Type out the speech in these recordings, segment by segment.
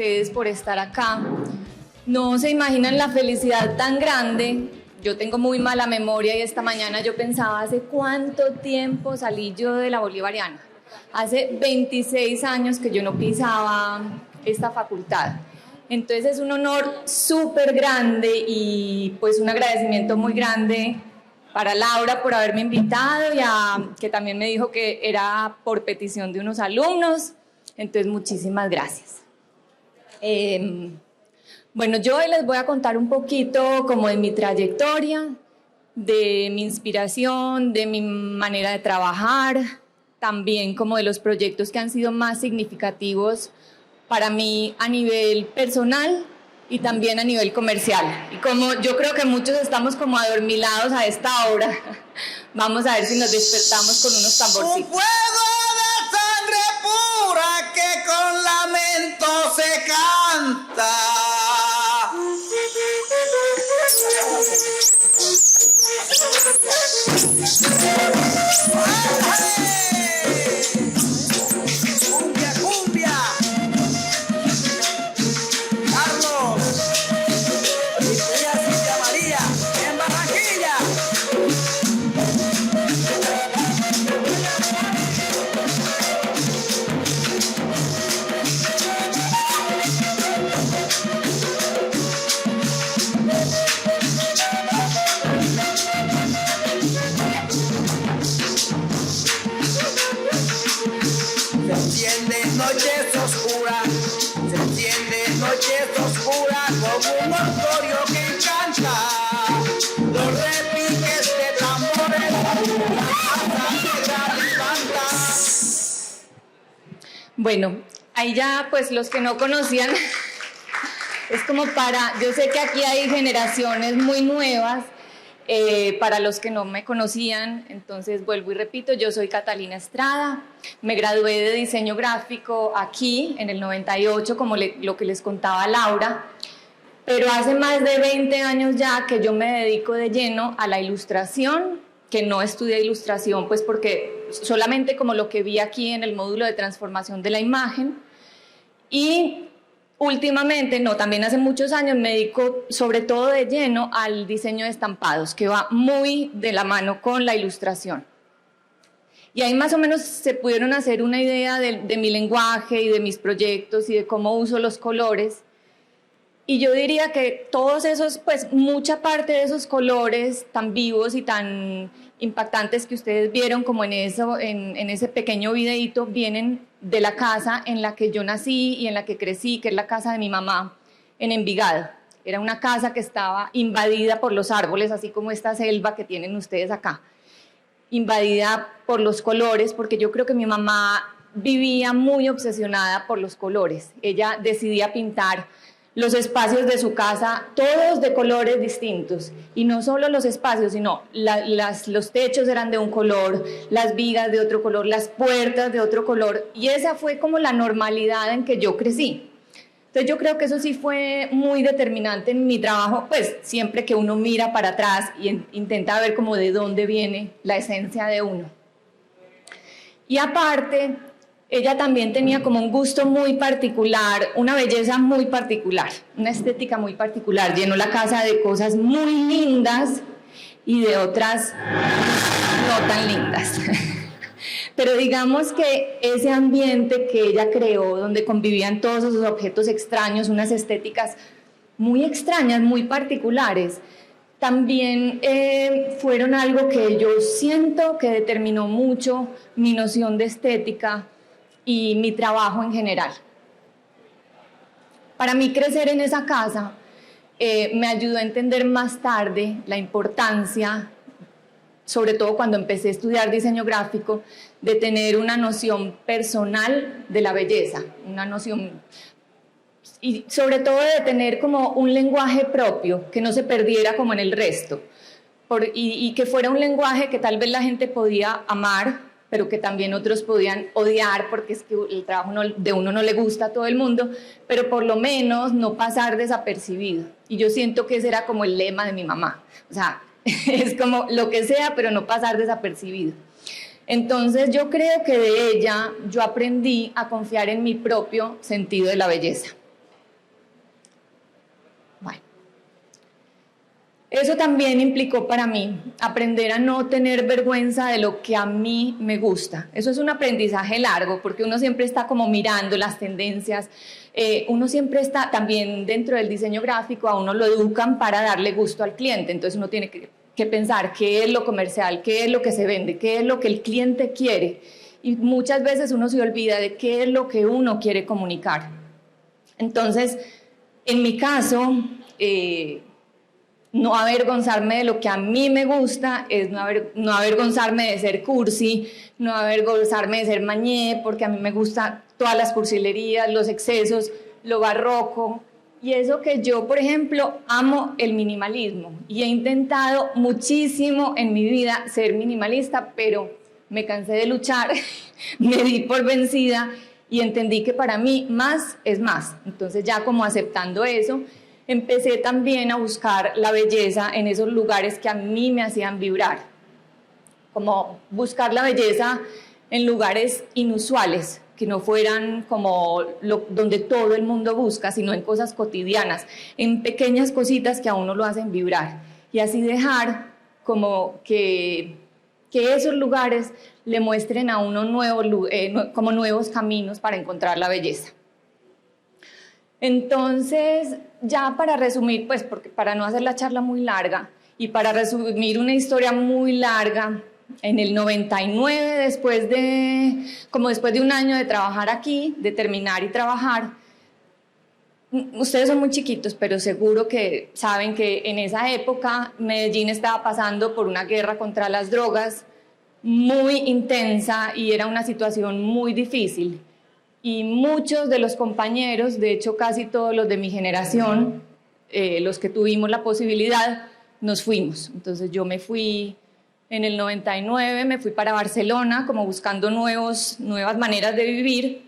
ustedes por estar acá. No se imaginan la felicidad tan grande. Yo tengo muy mala memoria y esta mañana yo pensaba, ¿hace cuánto tiempo salí yo de la Bolivariana? Hace 26 años que yo no pisaba esta facultad. Entonces es un honor súper grande y pues un agradecimiento muy grande para Laura por haberme invitado y que también me dijo que era por petición de unos alumnos. Entonces muchísimas gracias. Bueno, yo hoy les voy a contar un poquito como de mi trayectoria, de mi inspiración, de mi manera de trabajar, también como de los proyectos que han sido más significativos para mí a nivel personal y también a nivel comercial. Y como yo creo que muchos estamos como adormilados a esta hora, vamos a ver si nos despertamos con unos tamborcitos. Un fuego de sangre pura que con lamento se canta. Cumbia, cumbia. Carlos y tía Cintia María en Barranquilla. Se enciende noches oscuras, se enciende noches oscuras como un orgullo que encanta. Los repiques de tambores, la casa negra levanta. Bueno, ahí ya pues los que no conocían, es como para, yo sé que aquí hay generaciones muy nuevas, para los que no me conocían, entonces vuelvo y repito, yo soy Catalina Estrada, me gradué de diseño gráfico aquí en el 98, como lo que les contaba Laura, pero hace más de 20 años ya que yo me dedico de lleno a la ilustración, que no estudié ilustración, pues porque solamente como lo que vi aquí en el módulo de transformación de la imagen, y últimamente, no, también hace muchos años me dedico sobre todo de lleno al diseño de estampados, que va muy de la mano con la ilustración. Y ahí más o menos se pudieron hacer una idea de mi lenguaje y de mis proyectos y de cómo uso los colores. Y yo diría que todos esos, pues mucha parte de esos colores tan vivos y tan impactantes que ustedes vieron como en ese pequeño videíto, vienen de la casa en la que yo nací y en la que crecí, que es la casa de mi mamá en Envigado. Era una casa que estaba invadida por los árboles, así como esta selva que tienen ustedes acá, invadida por los colores, porque yo creo que mi mamá vivía muy obsesionada por los colores. Ella decidía pintar los espacios de su casa, todos de colores distintos, y no solo los espacios, sino los techos eran de un color, las vigas de otro color, las puertas de otro color, y esa fue como la normalidad en que yo crecí. Entonces yo creo que eso sí fue muy determinante en mi trabajo, pues siempre que uno mira para atrás y intenta ver como de dónde viene la esencia de uno. Y aparte, ella también tenía como un gusto muy particular, una belleza muy particular, una estética muy particular. Llenó la casa de cosas muy lindas y de otras no tan lindas. Pero digamos que ese ambiente que ella creó, donde convivían todos esos objetos extraños, unas estéticas muy extrañas, muy particulares, también fueron algo que yo siento que determinó mucho mi noción de estética y mi trabajo en general. Para mí crecer en esa casa me ayudó a entender más tarde la importancia, sobre todo cuando empecé a estudiar diseño gráfico, de tener una noción personal de la belleza, una noción, y sobre todo de tener como un lenguaje propio, que no se perdiera como en el resto, y que fuera un lenguaje que tal vez la gente podía amar, pero que también otros podían odiar, porque es que el trabajo de uno no le gusta a todo el mundo, pero por lo menos no pasar desapercibido. Y yo siento que ese era como el lema de mi mamá, o sea, es como lo que sea, pero no pasar desapercibido. Entonces yo creo que de ella yo aprendí a confiar en mi propio sentido de la belleza. Eso también implicó para mí aprender a no tener vergüenza de lo que a mí me gusta. Eso es un aprendizaje largo, porque uno siempre está como mirando las tendencias, uno siempre está también dentro del diseño gráfico, a uno lo educan para darle gusto al cliente, entonces uno tiene que pensar qué es lo comercial, qué es lo que se vende, qué es lo que el cliente quiere, y muchas veces uno se olvida de qué es lo que uno quiere comunicar. Entonces, en mi caso, no avergonzarme de lo que a mí me gusta es no avergonzarme de ser cursi, no avergonzarme de ser mañé, porque a mí me gustan todas las cursilerías, los excesos, lo barroco. Y eso que yo, por ejemplo, amo el minimalismo y he intentado muchísimo en mi vida ser minimalista, pero me cansé de luchar, me di por vencida y entendí que para mí más es más. Entonces ya como aceptando eso, empecé también a buscar la belleza en esos lugares que a mí me hacían vibrar, como buscar la belleza en lugares inusuales, que no fueran como donde todo el mundo busca, sino en cosas cotidianas, en pequeñas cositas que a uno lo hacen vibrar, y así dejar como que esos lugares le muestren a uno como nuevos caminos para encontrar la belleza. Entonces, ya para resumir, pues porque para no hacer la charla muy larga y para resumir una historia muy larga, en el 99, después de un año de trabajar aquí, de terminar y trabajar, ustedes son muy chiquitos, pero seguro que saben que en esa época Medellín estaba pasando por una guerra contra las drogas muy intensa y era una situación muy difícil. Y muchos de los compañeros, de hecho casi todos los de mi generación, los que tuvimos la posibilidad, nos fuimos. Entonces yo me fui en el 99, me fui para Barcelona como buscando nuevas maneras de vivir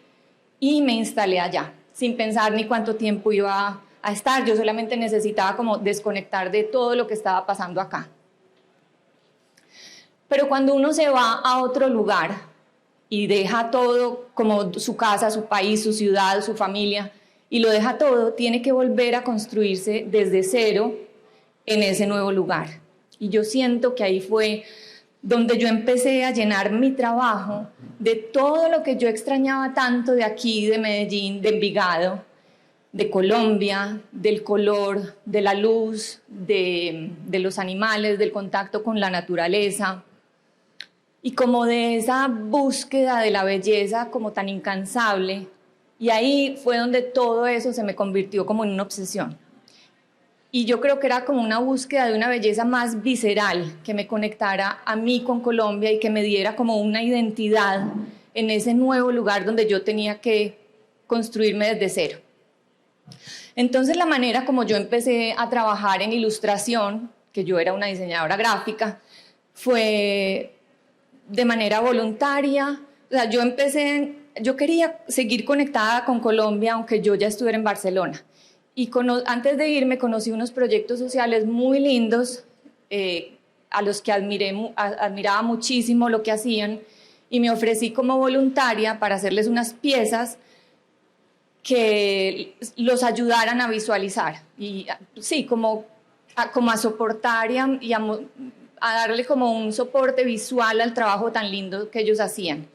y me instalé allá, sin pensar ni cuánto tiempo iba a estar. Yo solamente necesitaba como desconectar de todo lo que estaba pasando acá. Pero cuando uno se va a otro lugar y deja todo como su casa, su país, su ciudad, su familia, y lo deja todo, tiene que volver a construirse desde cero en ese nuevo lugar. Y yo siento que ahí fue donde yo empecé a llenar mi trabajo de todo lo que yo extrañaba tanto de aquí, de Medellín, de Envigado, de Colombia, del color, de la luz, de los animales, del contacto con la naturaleza, y como de esa búsqueda de la belleza como tan incansable. Y ahí fue donde todo eso se me convirtió como en una obsesión. Y yo creo que era como una búsqueda de una belleza más visceral, que me conectara a mí con Colombia y que me diera como una identidad en ese nuevo lugar donde yo tenía que construirme desde cero. Entonces la manera como yo empecé a trabajar en ilustración, que yo era una diseñadora gráfica, fue de manera voluntaria. O sea, yo quería seguir conectada con Colombia aunque yo ya estuviera en Barcelona. Y antes de irme conocí unos proyectos sociales muy lindos a los que admiraba muchísimo lo que hacían, y me ofrecí como voluntaria para hacerles unas piezas que los ayudaran a visualizar y sí, como a soportar y a darle como un soporte visual al trabajo tan lindo que ellos hacían.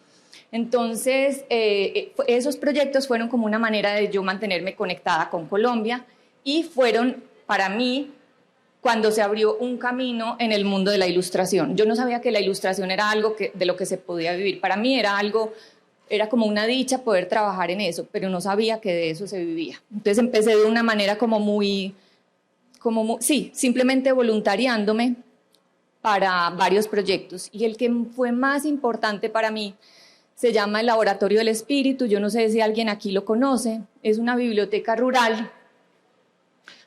Entonces, esos proyectos fueron como una manera de yo mantenerme conectada con Colombia, y fueron para mí cuando se abrió un camino en el mundo de la ilustración. Yo no sabía que la ilustración era algo de lo que se podía vivir. Para mí era como una dicha poder trabajar en eso, pero no sabía que de eso se vivía. Entonces empecé de una manera sí, simplemente voluntariándome para varios proyectos. Y el que fue más importante para mí se llama el Laboratorio del Espíritu. Yo no sé si alguien aquí lo conoce. Es una biblioteca rural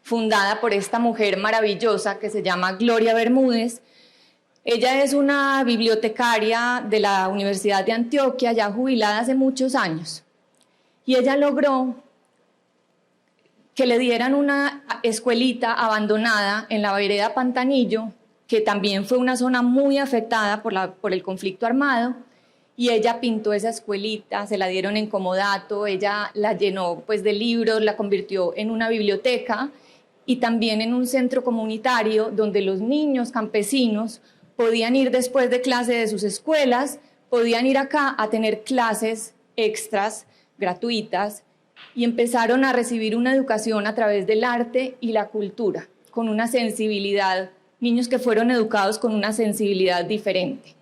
fundada por esta mujer maravillosa que se llama Gloria Bermúdez. Ella es una bibliotecaria de la Universidad de Antioquia, ya jubilada hace muchos años. Y ella logró que le dieran una escuelita abandonada en la vereda Pantanillo, que también fue una zona muy afectada por el conflicto armado, y ella pintó esa escuelita, se la dieron en comodato, ella la llenó pues de libros, la convirtió en una biblioteca, y también en un centro comunitario donde los niños campesinos podían ir después de clase de sus escuelas, podían ir acá a tener clases extras, gratuitas, y empezaron a recibir una educación a través del arte y la cultura, con una sensibilidad, niños que fueron educados con una sensibilidad diferente.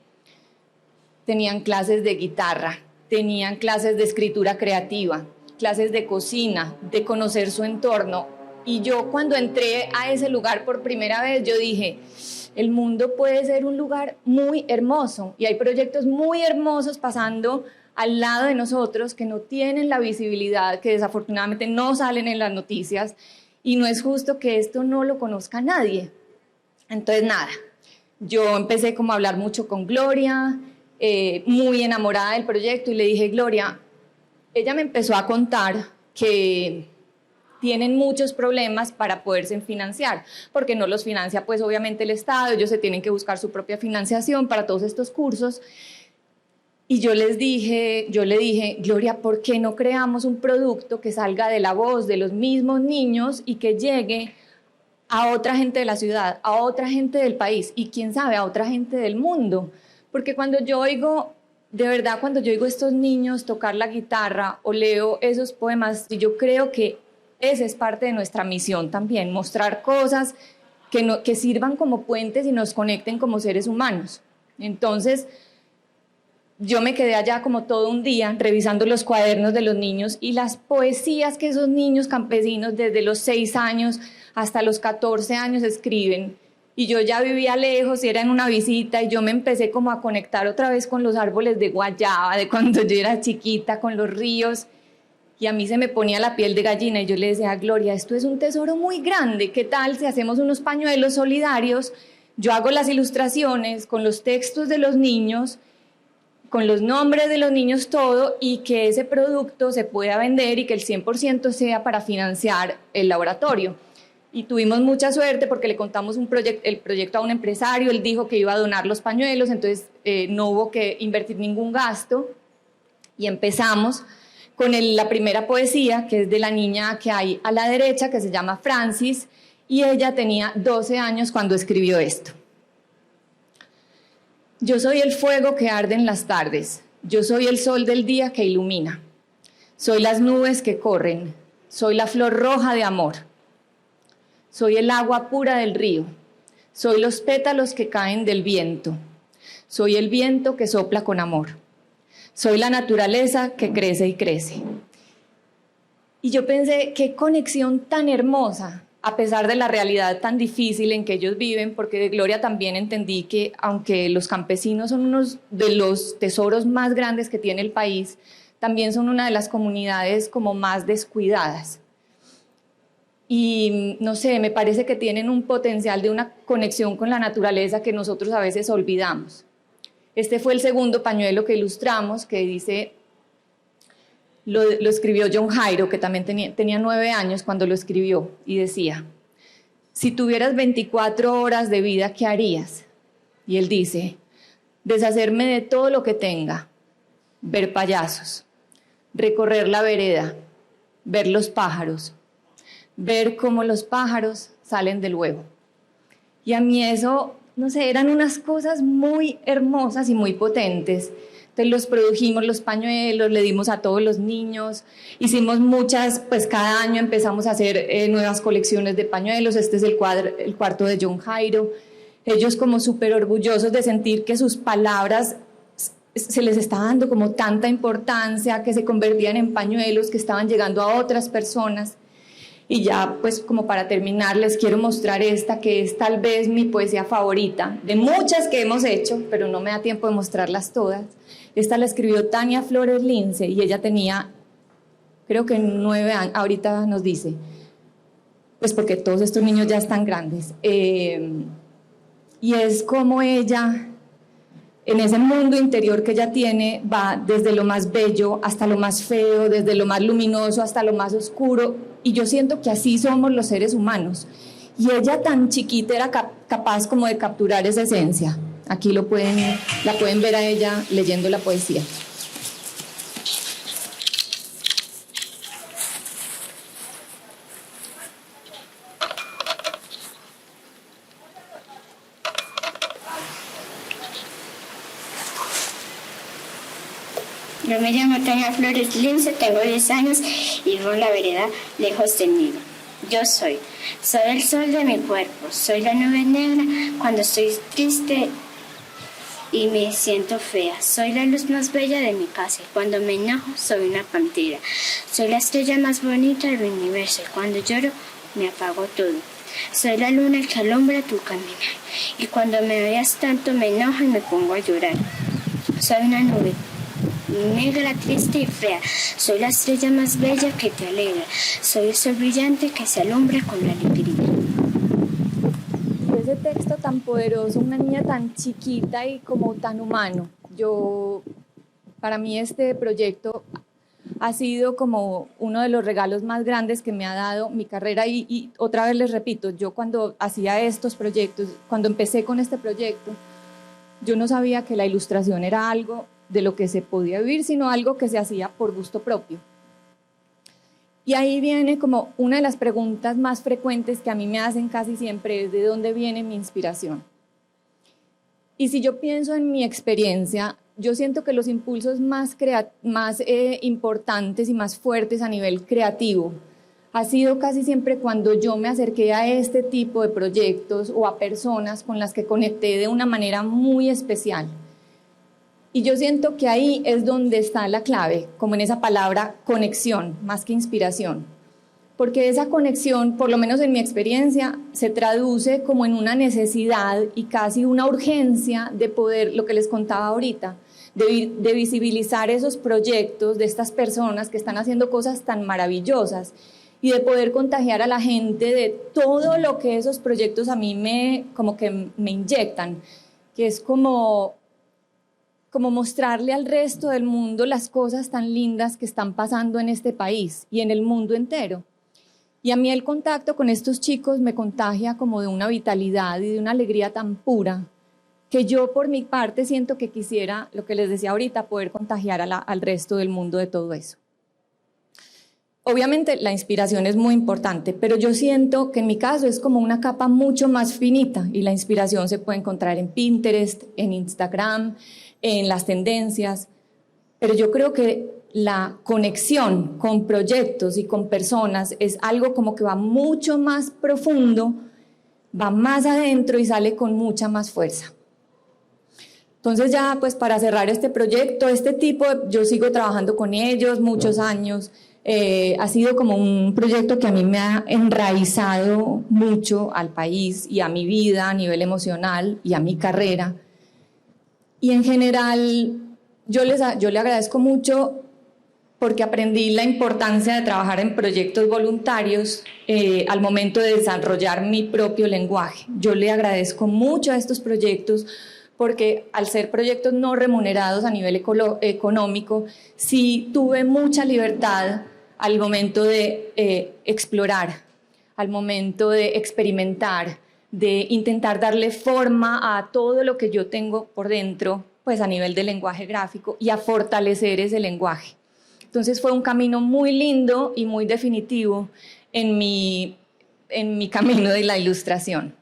Tenían clases de guitarra, tenían clases de escritura creativa, clases de cocina, de conocer su entorno. Y yo cuando entré a ese lugar por primera vez, yo dije, el mundo puede ser un lugar muy hermoso y hay proyectos muy hermosos pasando al lado de nosotros que no tienen la visibilidad, que desafortunadamente no salen en las noticias, y no es justo que esto no lo conozca nadie. Entonces nada, yo empecé como a hablar mucho con Gloria, muy enamorada del proyecto, y le dije, Gloria, ella me empezó a contar que tienen muchos problemas para poderse financiar, porque no los financia pues obviamente el Estado, ellos se tienen que buscar su propia financiación para todos estos cursos. Y yo le dije, Gloria, ¿por qué no creamos un producto que salga de la voz de los mismos niños y que llegue a otra gente de la ciudad, a otra gente del país y quién sabe, a otra gente del mundo? Porque cuando yo oigo, de verdad, cuando yo oigo a estos niños tocar la guitarra o leo esos poemas, yo creo que esa es parte de nuestra misión también, mostrar cosas que sirvan como puentes y nos conecten como seres humanos. Entonces, yo me quedé allá como todo un día revisando los cuadernos de los niños y las poesías que esos niños campesinos desde los 6 años hasta los 14 años escriben. Y yo ya vivía lejos y era en una visita y yo me empecé como a conectar otra vez con los árboles de guayaba, de cuando yo era chiquita, con los ríos. Y a mí se me ponía la piel de gallina y yo le decía, Gloria, esto es un tesoro muy grande, ¿qué tal si hacemos unos pañuelos solidarios? Yo hago las ilustraciones con los textos de los niños, con los nombres de los niños, todo, y que ese producto se pueda vender y que el 100% sea para financiar el laboratorio. Y tuvimos mucha suerte porque le contamos el proyecto a un empresario, él dijo que iba a donar los pañuelos, entonces no hubo que invertir ningún gasto y empezamos con la primera poesía, que es de la niña que hay a la derecha, que se llama Francis, y ella tenía 12 años cuando escribió esto. Yo soy el fuego que arde en las tardes, yo soy el sol del día que ilumina, soy las nubes que corren, soy la flor roja de amor, soy el agua pura del río, soy los pétalos que caen del viento, soy el viento que sopla con amor, soy la naturaleza que crece y crece. Y yo pensé, qué conexión tan hermosa, a pesar de la realidad tan difícil en que ellos viven, porque de Gloria también entendí que aunque los campesinos son unos de los tesoros más grandes que tiene el país, también son una de las comunidades como más descuidadas. Y no sé, me parece que tienen un potencial de una conexión con la naturaleza que nosotros a veces olvidamos. Este fue el segundo pañuelo que ilustramos, que dice, lo escribió John Jairo, que también tenía 9 años cuando lo escribió, y decía, si tuvieras 24 horas de vida, ¿qué harías? Y él dice, deshacerme de todo lo que tenga, ver payasos, recorrer la vereda, ver los pájaros, ver cómo los pájaros salen del huevo. Y a mí eso, no sé, eran unas cosas muy hermosas y muy potentes. Entonces los produjimos, los pañuelos, le dimos a todos los niños, hicimos muchas, pues cada año empezamos a hacer nuevas colecciones de pañuelos. Este es el cuarto de John Jairo. Ellos como súper orgullosos de sentir que sus palabras se les estaba dando como tanta importancia, que se convertían en pañuelos, que estaban llegando a otras personas. Y ya, pues como para terminar, les quiero mostrar esta, que es tal vez mi poesía favorita, de muchas que hemos hecho, pero no me da tiempo de mostrarlas todas. Esta la escribió Tania Flores Lince y ella tenía, creo que 9 años, ahorita nos dice, pues porque todos estos niños ya están grandes. Y es como ella, en ese mundo interior que ella tiene, va desde lo más bello hasta lo más feo, desde lo más luminoso hasta lo más oscuro, y yo siento que así somos los seres humanos. Y ella tan chiquita era capaz como de capturar esa esencia. Aquí la pueden ver a ella leyendo la poesía. Yo me llamo Tania Flores Lince, tengo 10 años y vivo en la vereda lejos del nido. Yo soy el sol de mi cuerpo, soy la nube negra cuando estoy triste y me siento fea. Soy la luz más bella de mi casa y cuando me enojo soy una pantera. Soy la estrella más bonita del universo y cuando lloro me apago todo. Soy la luna que alumbra tu caminar y cuando me veas tanto me enojo y me pongo a llorar. Soy una nube negra, triste y fea. Soy la estrella más bella que te alegra. Soy el sol brillante que se alumbra con la alegría. Ese texto tan poderoso, una niña tan chiquita y como tan humano. Para mí este proyecto ha sido como uno de los regalos más grandes que me ha dado mi carrera y otra vez les repito, yo cuando hacía estos proyectos, cuando empecé con este proyecto, yo no sabía que la ilustración era algo de lo que se podía vivir, sino algo que se hacía por gusto propio. Y ahí viene como una de las preguntas más frecuentes que a mí me hacen casi siempre, es ¿de dónde viene mi inspiración? Y si yo pienso en mi experiencia, yo siento que los impulsos más importantes y más fuertes a nivel creativo ha sido casi siempre cuando yo me acerqué a este tipo de proyectos o a personas con las que conecté de una manera muy especial. Y yo siento que ahí es donde está la clave, como en esa palabra conexión, más que inspiración. Porque esa conexión, por lo menos en mi experiencia, se traduce como en una necesidad y casi una urgencia de poder, lo que les contaba ahorita, de visibilizar esos proyectos de estas personas que están haciendo cosas tan maravillosas y de poder contagiar a la gente de todo lo que esos proyectos a mí me inyectan, que es como mostrarle al resto del mundo las cosas tan lindas que están pasando en este país y en el mundo entero. Y a mí el contacto con estos chicos me contagia como de una vitalidad y de una alegría tan pura que yo por mi parte siento que quisiera, lo que les decía ahorita, poder contagiar al resto del mundo de todo eso. Obviamente la inspiración es muy importante, pero yo siento que en mi caso es como una capa mucho más finita y la inspiración se puede encontrar en Pinterest, en Instagram, en las tendencias, pero yo creo que la conexión con proyectos y con personas es algo como que va mucho más profundo, va más adentro y sale con mucha más fuerza. Entonces ya pues para cerrar este proyecto, yo sigo trabajando con ellos muchos años, ha sido como un proyecto que a mí me ha enraizado mucho al país y a mi vida a nivel emocional y a mi carrera. Y en general yo le agradezco mucho porque aprendí la importancia de trabajar en proyectos voluntarios al momento de desarrollar mi propio lenguaje. Yo le agradezco mucho a estos proyectos porque al ser proyectos no remunerados a nivel económico, sí tuve mucha libertad al momento de explorar, al momento de experimentar, de intentar darle forma a todo lo que yo tengo por dentro, pues a nivel de lenguaje gráfico y a fortalecer ese lenguaje. Entonces fue un camino muy lindo y muy definitivo en mi camino de la ilustración.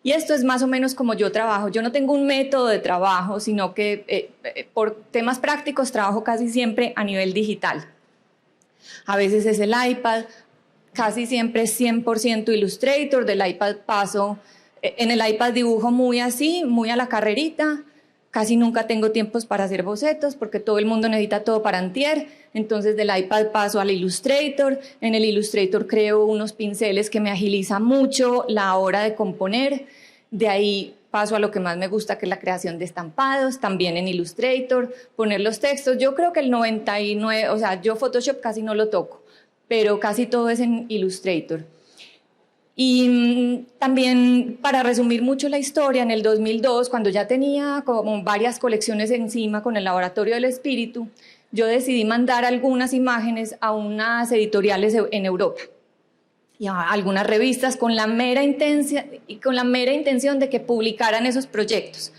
Y esto es más o menos como yo trabajo. Yo no tengo un método de trabajo, sino que por temas prácticos trabajo casi siempre a nivel digital. A veces es el iPad, casi siempre es 100% Illustrator, del iPad paso, en el iPad dibujo muy así, muy a la carrerita, casi nunca tengo tiempos para hacer bocetos porque todo el mundo necesita todo para antier, entonces del iPad paso al Illustrator, en el Illustrator creo unos pinceles que me agilizan mucho la hora de componer, de ahí paso a lo que más me gusta, que es la creación de estampados, también en Illustrator, poner los textos. Yo creo que el 99, o sea, yo Photoshop casi no lo toco, pero casi todo es en Illustrator. Y también, para resumir mucho la historia, en el 2002, cuando ya tenía como varias colecciones encima con el Laboratorio del Espíritu, yo decidí mandar algunas imágenes a unas editoriales en Europa y a algunas revistas con la mera intención de que publicaran esos proyectos.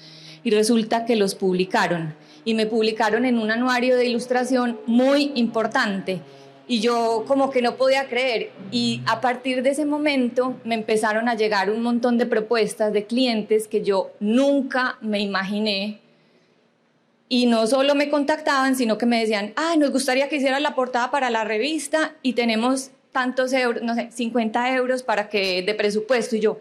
Y resulta que los publicaron. Y me publicaron en un anuario de ilustración muy importante. Y yo como que no podía creer. Y a partir de ese momento me empezaron a llegar un montón de propuestas de clientes que yo nunca me imaginé Y no solo me contactaban, sino que me decían, nos gustaría que hicieras la portada para la revista y tenemos tantos euros, no sé, 50 euros de presupuesto. Y yo,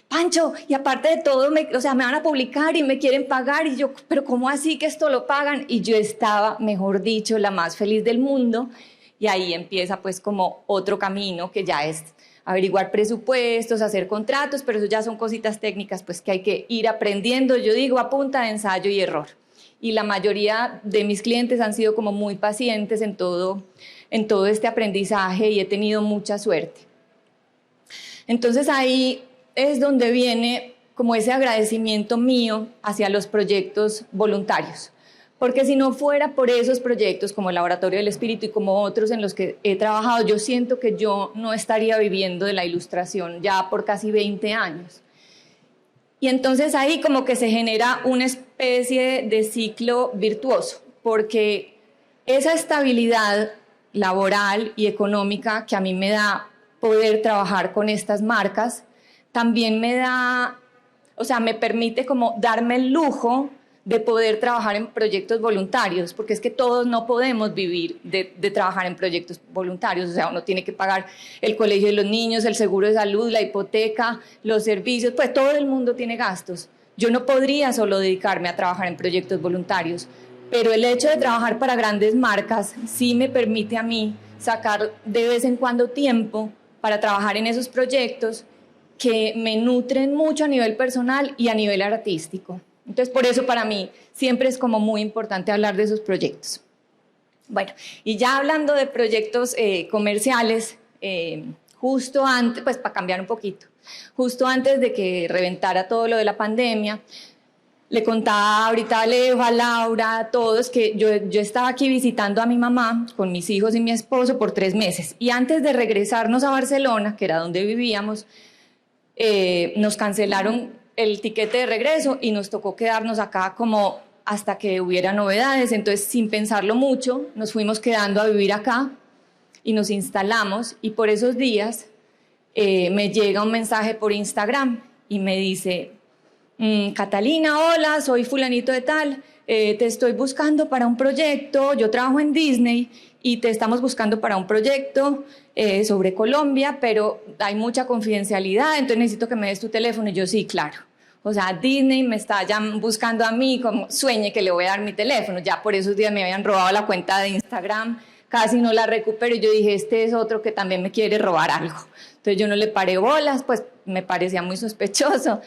Pancho, y aparte de todo, me van a publicar y me quieren pagar. Y yo, pero ¿cómo así que esto lo pagan? Y yo estaba, mejor dicho, la más feliz del mundo. Y ahí empieza pues como otro camino que ya es averiguar presupuestos, hacer contratos, pero eso ya son cositas técnicas pues que hay que ir aprendiendo, yo digo, a punta de ensayo y error. Y la mayoría de mis clientes han sido como muy pacientes en todo este aprendizaje y he tenido mucha suerte. Entonces ahí es donde viene como ese agradecimiento mío hacia los proyectos voluntarios. Porque si no fuera por esos proyectos como el Laboratorio del Espíritu y como otros en los que he trabajado, yo siento que yo no estaría viviendo de la ilustración ya por casi 20 años. Y entonces ahí como que se genera una especie de ciclo virtuoso, porque esa estabilidad laboral y económica que a mí me da poder trabajar con estas marcas, también me permite como darme el lujo de poder trabajar en proyectos voluntarios, porque es que todos no podemos vivir de trabajar en proyectos voluntarios, o sea, uno tiene que pagar el colegio de los niños, el seguro de salud, la hipoteca, los servicios, pues todo el mundo tiene gastos. Yo no podría solo dedicarme a trabajar en proyectos voluntarios, pero el hecho de trabajar para grandes marcas sí me permite a mí sacar de vez en cuando tiempo para trabajar en esos proyectos que me nutren mucho a nivel personal y a nivel artístico. Entonces, por eso para mí siempre es como muy importante hablar de esos proyectos. Bueno, y ya hablando de proyectos comerciales, justo antes, pues para cambiar un poquito, justo antes de que reventara todo lo de la pandemia, le contaba ahorita a Alejo, a Laura, a todos que yo estaba aquí visitando a mi mamá con mis hijos y mi esposo por 3 meses. Y antes de regresarnos a Barcelona, que era donde vivíamos, nos cancelaron el tiquete de regreso y nos tocó quedarnos acá como hasta que hubiera novedades. Entonces, sin pensarlo mucho, nos fuimos quedando a vivir acá y nos instalamos. Y por esos días me llega un mensaje por Instagram y me dice, Catalina, hola, soy fulanito de tal, te estoy buscando para un proyecto, yo trabajo en Disney y te estamos buscando para un proyecto sobre Colombia, pero hay mucha confidencialidad, entonces necesito que me des tu teléfono. Y yo, sí, claro. O sea, Disney me está ya buscando a mí, como sueñe que le voy a dar mi teléfono. Ya por esos días me habían robado la cuenta de Instagram, casi no la recupero y yo dije, este es otro que también me quiere robar algo. Entonces yo no le paré bolas, pues me parecía muy sospechoso.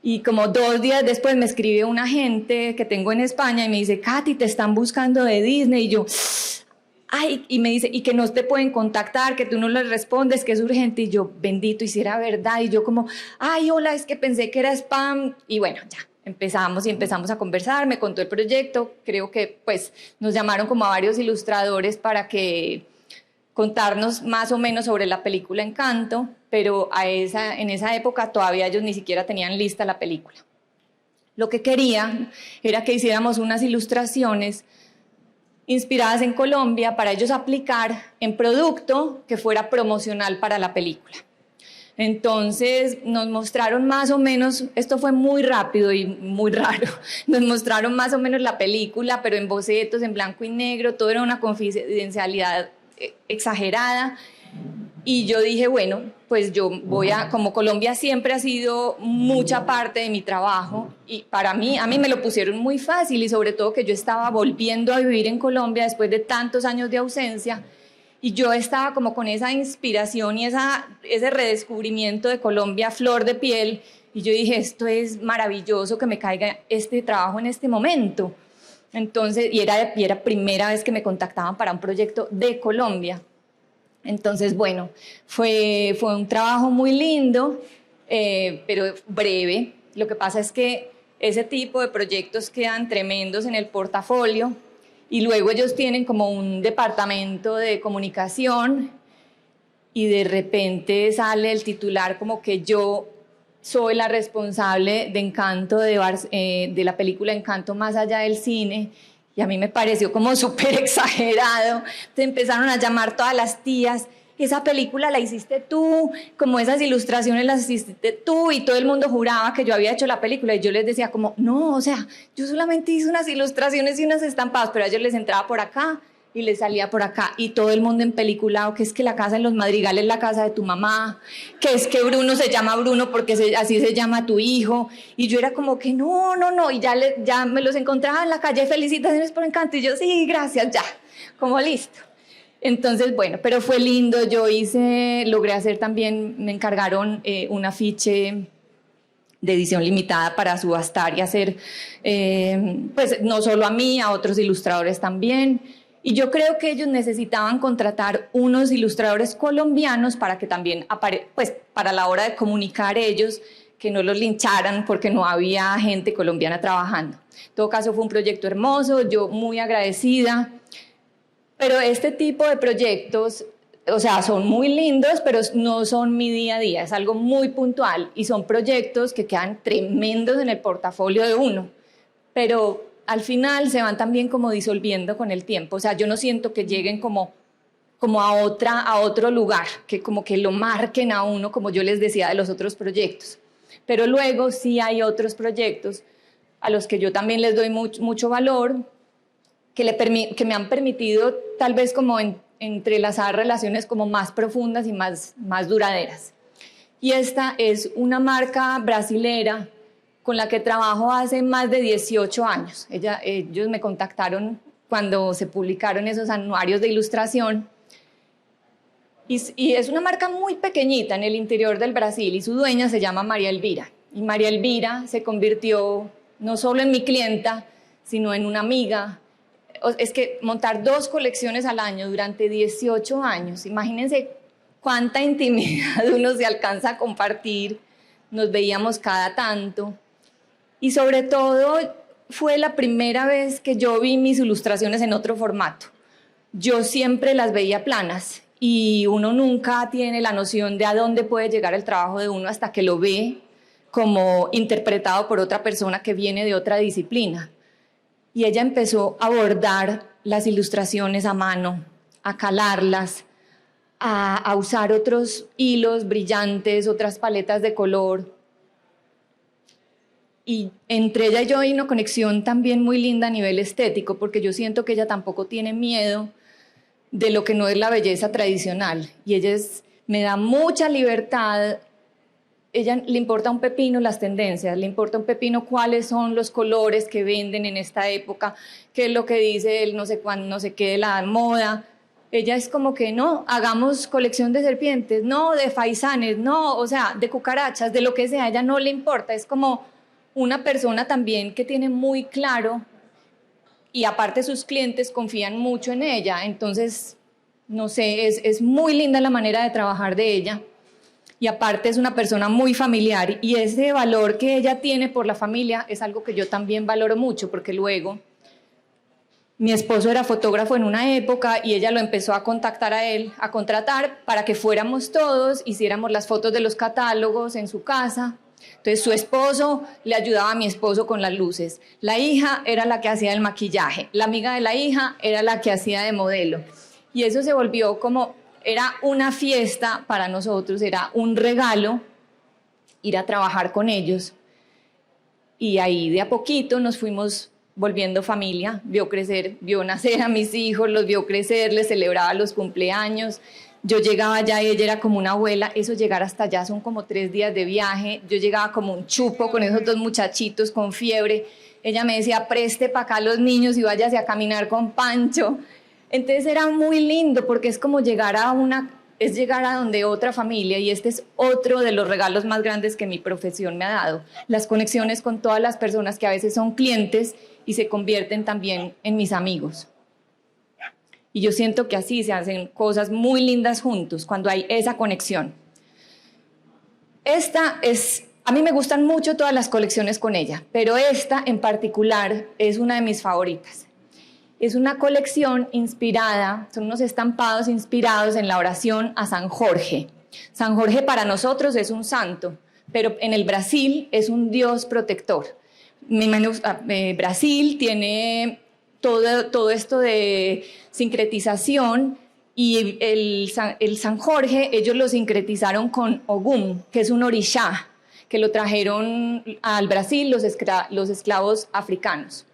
Y como 2 días después me escribe un agente que tengo en España y me dice, Katy, te están buscando de Disney. Y yo, ay, y me dice, y que no te pueden contactar, que tú no les respondes, que es urgente. Y yo, bendito, y si era verdad. Y yo como, ay, hola, es que pensé que era spam. Y bueno, ya empezamos a conversar, me contó el proyecto. Creo que pues nos llamaron como a varios ilustradores para que contarnos más o menos sobre la película Encanto, pero en esa época todavía ellos ni siquiera tenían lista la película. Lo que querían era que hiciéramos unas ilustraciones inspiradas en Colombia para ellos aplicar en producto que fuera promocional para la película. Entonces nos mostraron más o menos, esto fue muy rápido y muy raro, nos mostraron más o menos la película, pero en bocetos, en blanco y negro, todo era una confidencialidad exagerada. Y yo dije, bueno, pues yo como Colombia siempre ha sido mucha parte de mi trabajo y a mí me lo pusieron muy fácil y sobre todo que yo estaba volviendo a vivir en Colombia después de tantos años de ausencia y yo estaba como con esa inspiración y ese redescubrimiento de Colombia a flor de piel y yo dije, esto es maravilloso que me caiga este trabajo en este momento. Entonces, y era primera vez que me contactaban para un proyecto de Colombia. Entonces, bueno, fue un trabajo muy lindo, pero breve. Lo que pasa es que ese tipo de proyectos quedan tremendos en el portafolio y luego ellos tienen como un departamento de comunicación y de repente sale el titular como que yo soy la responsable de Encanto, de la película Encanto más allá del cine. Y a mí me pareció como súper exagerado. Entonces empezaron a llamar todas las tías esa película la hiciste tú, como esas ilustraciones las hiciste tú, y todo el mundo juraba que yo había hecho la película, y yo les decía como, no, o sea, yo solamente hice unas ilustraciones y unas estampadas, pero a ellos les entraba por acá y les salía por acá, y todo el mundo en película, que es que la casa en Los Madrigales es la casa de tu mamá, que es que Bruno se llama Bruno porque así se llama tu hijo, y yo era como que no, y ya me los encontraba en la calle, felicitaciones por Encanto, y yo sí, gracias, ya, como listo. Entonces, bueno, pero fue lindo, logré hacer también, me encargaron un afiche de edición limitada para subastar y hacer, pues no solo a mí, a otros ilustradores también. Y yo creo que ellos necesitaban contratar unos ilustradores colombianos para que también, pues para la hora de comunicar ellos, que no los lincharan porque no había gente colombiana trabajando. En todo caso fue un proyecto hermoso, yo muy agradecida, pero este tipo de proyectos, o sea, son muy lindos, pero no son mi día a día, es algo muy puntual y son proyectos que quedan tremendos en el portafolio de uno, pero al final se van también como disolviendo con el tiempo. O sea, yo no siento que lleguen como a otro lugar, que como que lo marquen a uno, como yo les decía de los otros proyectos. Pero luego sí hay otros proyectos a los que yo también les doy mucho valor, que me han permitido tal vez como entrelazar relaciones como más profundas y más duraderas. Y esta es una marca brasilera con la que trabajo hace más de 18 años. Ellos me contactaron cuando se publicaron esos anuarios de ilustración. Y es una marca muy pequeñita en el interior del Brasil y su dueña se llama María Elvira. Y María Elvira se convirtió no solo en mi clienta, sino en una amiga. Es que montar 2 colecciones al año durante 18 años, imagínense cuánta intimidad uno se alcanza a compartir. Nos veíamos cada tanto. Y sobre todo fue la primera vez que yo vi mis ilustraciones en otro formato. Yo siempre las veía planas y uno nunca tiene la noción de a dónde puede llegar el trabajo de uno hasta que lo ve como interpretado por otra persona que viene de otra disciplina. Y ella empezó a bordar las ilustraciones a mano, a calarlas, a usar otros hilos brillantes, otras paletas de color. Y entre ella y yo hay una conexión también muy linda a nivel estético, porque yo siento que ella tampoco tiene miedo de lo que no es la belleza tradicional. Y ella me da mucha libertad. Ella le importa un pepino las tendencias, le importa un pepino cuáles son los colores que venden en esta época, qué es lo que dice el no sé cuándo, no sé qué de la moda. Ella es como que no, hagamos colección de serpientes, no, de faisanes, no, o sea, de cucarachas, de lo que sea, a ella no le importa, es como una persona también que tiene muy claro, y aparte sus clientes confían mucho en ella, entonces, no sé, es muy linda la manera de trabajar de ella, y aparte es una persona muy familiar, y ese valor que ella tiene por la familia es algo que yo también valoro mucho, porque luego mi esposo era fotógrafo en una época y ella lo empezó a contactar a él, a contratar para que fuéramos todos, hiciéramos las fotos de los catálogos en su casa. Entonces su esposo le ayudaba a mi esposo con las luces, la hija era la que hacía el maquillaje, la amiga de la hija era la que hacía de modelo, y eso se volvió como, era una fiesta para nosotros, era un regalo ir a trabajar con ellos, y ahí de a poquito nos fuimos volviendo familia, vio nacer a mis hijos, los vio crecer, les celebraba los cumpleaños. Yo llegaba allá y ella era como una abuela, eso llegar hasta allá son como 3 días de viaje, yo llegaba como un chupo con esos 2 muchachitos con fiebre, ella me decía preste para acá los niños y váyase a caminar con Pancho, entonces era muy lindo porque es como llegar a donde otra familia, y este es otro de los regalos más grandes que mi profesión me ha dado, las conexiones con todas las personas que a veces son clientes y se convierten también en mis amigos. Y yo siento que así se hacen cosas muy lindas juntos, cuando hay esa conexión. A mí me gustan mucho todas las colecciones con ella, pero esta en particular es una de mis favoritas. Es una colección inspirada, son unos estampados inspirados en la oración a San Jorge. San Jorge para nosotros es un santo, pero en el Brasil es un dios protector. Brasil tiene todo esto de sincretización Y el San Jorge, ellos lo sincretizaron con Ogún, que es un orixá, que lo trajeron al Brasil los esclavos africanos.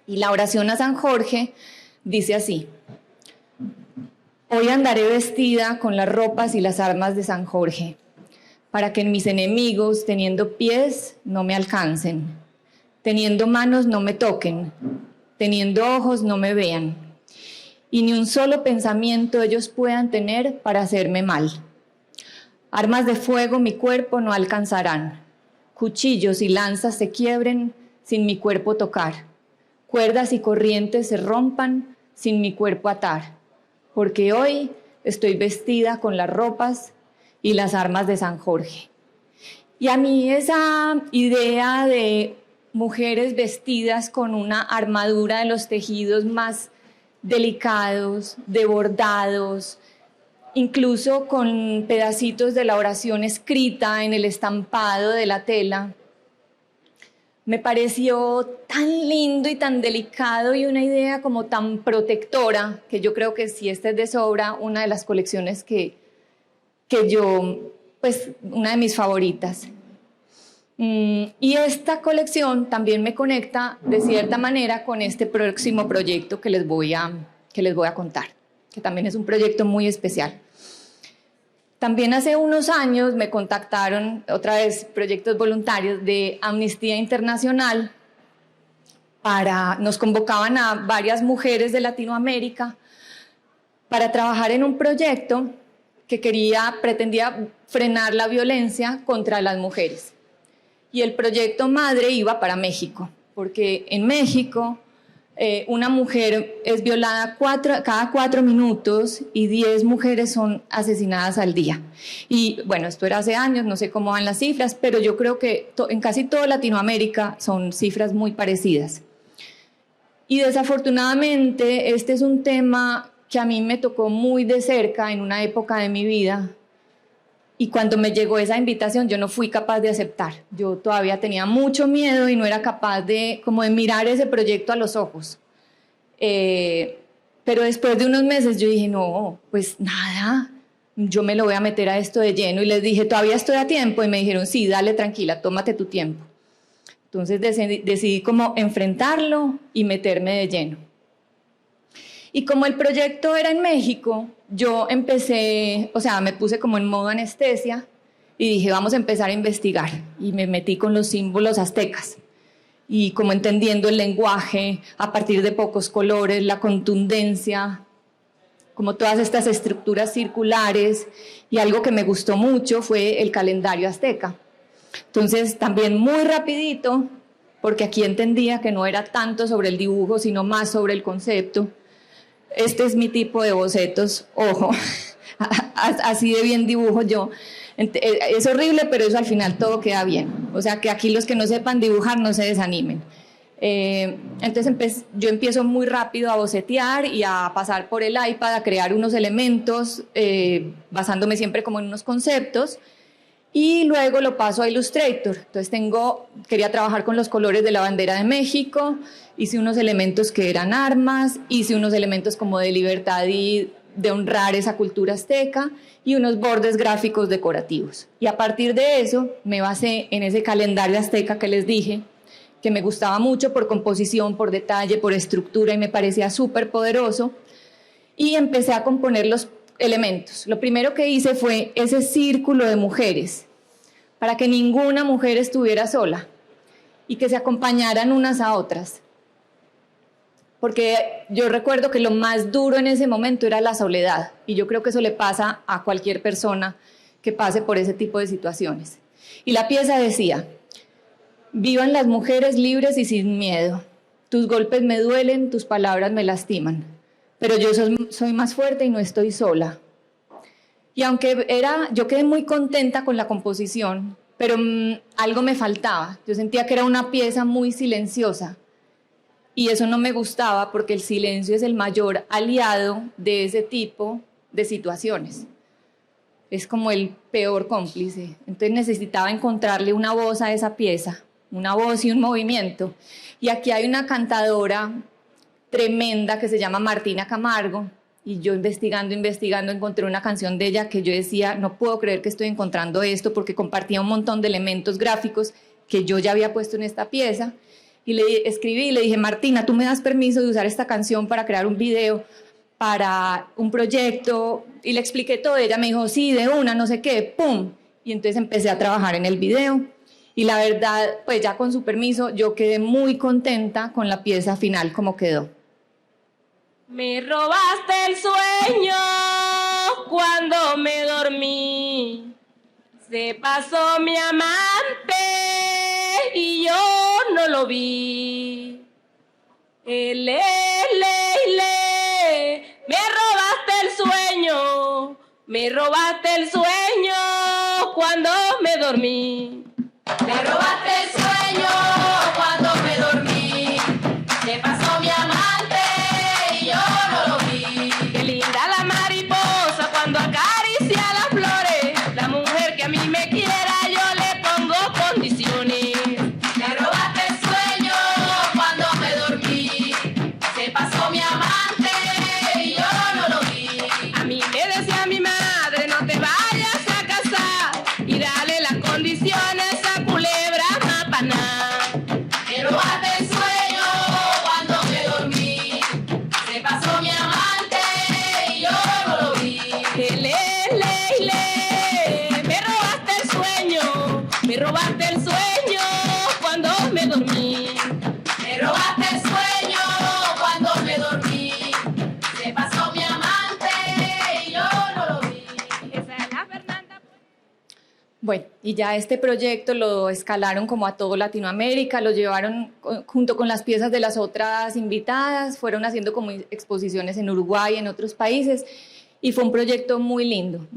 Y la oración a San Jorge dice así: hoy andaré vestida con las ropas y las armas de San Jorge, para que mis enemigos, teniendo pies, no me alcancen, teniendo manos, no me toquen, teniendo ojos, no me vean, y ni un solo pensamiento ellos puedan tener para hacerme mal. Armas de fuego mi cuerpo no alcanzarán, cuchillos y lanzas se quiebren sin mi cuerpo tocar, cuerdas y corrientes se rompan sin mi cuerpo atar, porque hoy estoy vestida con las ropas y las armas de San Jorge. Y a mí esa idea de mujeres vestidas con una armadura de los tejidos más delicados, de bordados, incluso con pedacitos de la oración escrita en el estampado de la tela, me pareció tan lindo y tan delicado y una idea como tan protectora, que yo creo que si esta es de sobra una de las colecciones que yo, pues una de mis favoritas. Y esta colección también me conecta de cierta manera con este próximo proyecto que les voy a contar, que también es un proyecto muy especial. También hace unos años me contactaron, otra vez, proyectos voluntarios de Amnistía Internacional, nos convocaban a varias mujeres de Latinoamérica para trabajar en un proyecto que pretendía frenar la violencia contra las mujeres. Y el proyecto madre iba para México, porque en México una mujer es violada cada 4 minutos y 10 mujeres son asesinadas al día. Y bueno, esto era hace años, no sé cómo van las cifras, pero yo creo que en casi toda Latinoamérica son cifras muy parecidas. Y desafortunadamente este es un tema que a mí me tocó muy de cerca en una época de mi vida. Y cuando me llegó esa invitación, yo no fui capaz de aceptar. Yo todavía tenía mucho miedo y no era capaz de mirar ese proyecto a los ojos. Pero después de unos meses yo dije, no, pues nada, yo me lo voy a meter a esto de lleno. Y les dije, todavía estoy a tiempo. Y me dijeron, sí, dale, tranquila, tómate tu tiempo. Entonces decidí como enfrentarlo y meterme de lleno. Y como el proyecto era en México, yo empecé, me puse como en modo anestesia y dije, vamos a empezar a investigar. Y me metí con los símbolos aztecas y como entendiendo el lenguaje a partir de pocos colores, la contundencia, como todas estas estructuras circulares. Y algo que me gustó mucho fue el calendario azteca. Entonces también muy rapidito, porque aquí entendía que no era tanto sobre el dibujo, sino más sobre el concepto. Este es mi tipo de bocetos, ojo, así de bien dibujo yo. Es horrible, pero eso al final todo queda bien. O sea, que aquí los que no sepan dibujar no se desanimen. Entonces yo empiezo muy rápido a bocetear y a pasar por el iPad, a crear unos elementos, basándome siempre como en unos conceptos. Y luego lo paso a Illustrator. Entonces quería trabajar con los colores de la bandera de México, hice unos elementos que eran armas, hice unos elementos como de libertad y de honrar esa cultura azteca y unos bordes gráficos decorativos. Y a partir de eso me basé en ese calendario azteca que les dije, que me gustaba mucho por composición, por detalle, por estructura y me parecía súper poderoso. Y empecé a componer los elementos. Lo primero que hice fue ese círculo de mujeres, para que ninguna mujer estuviera sola y que se acompañaran unas a otras. Porque yo recuerdo que lo más duro en ese momento era la soledad, y yo creo que eso le pasa a cualquier persona que pase por ese tipo de situaciones. Y la pieza decía: vivan las mujeres libres y sin miedo. Tus golpes me duelen, tus palabras me lastiman, pero yo soy más fuerte y no estoy sola. Y aunque yo quedé muy contenta con la composición, pero algo me faltaba. Yo sentía que era una pieza muy silenciosa y eso no me gustaba porque el silencio es el mayor aliado de ese tipo de situaciones. Es como el peor cómplice. Entonces necesitaba encontrarle una voz a esa pieza, una voz y un movimiento. Y aquí hay una cantadora tremenda que se llama Martina Camargo, y yo investigando, encontré una canción de ella que yo decía, no puedo creer que estoy encontrando esto, porque compartía un montón de elementos gráficos que yo ya había puesto en esta pieza. Y le escribí y le dije, Martina, ¿tú me das permiso de usar esta canción para crear un video para un proyecto? Y le expliqué todo. Ella me dijo, sí, de una, no sé qué, pum. Y entonces empecé a trabajar en el video. Y la verdad, pues ya con su permiso, yo quedé muy contenta con la pieza final como quedó. Me robaste el sueño cuando me dormí. Se pasó mi amante y yo no lo vi. Le, me robaste el sueño, me robaste el sueño cuando me dormí. Me robaste el sueño cuando me dormí. Se pasó mi amante y yo no lo vi. Qué linda la mariposa cuando acaricia las flores. La mujer que a mí me quiera yo le pongo condiciones. Me robaste el sueño cuando me dormí. Se pasó mi amante y yo no lo vi. A mí me decía mi madre, no te vayas a casar y dale las condiciones a culebra mapaná. Me robaste el sueño cuando me dormí. Se pasó mi amante y yo no lo vi. Me robaste el sueño, me robaste el sueño cuando me dormí. Me robaste el sueño cuando me dormí. Se pasó mi amante y yo no lo vi. Esa es la Fernanda. Bueno, y ya este proyecto lo escalaron como a todo Latinoamérica, lo llevaron junto con las piezas de las otras invitadas, fueron haciendo como exposiciones en Uruguay, en otros países, y fue un proyecto muy lindo,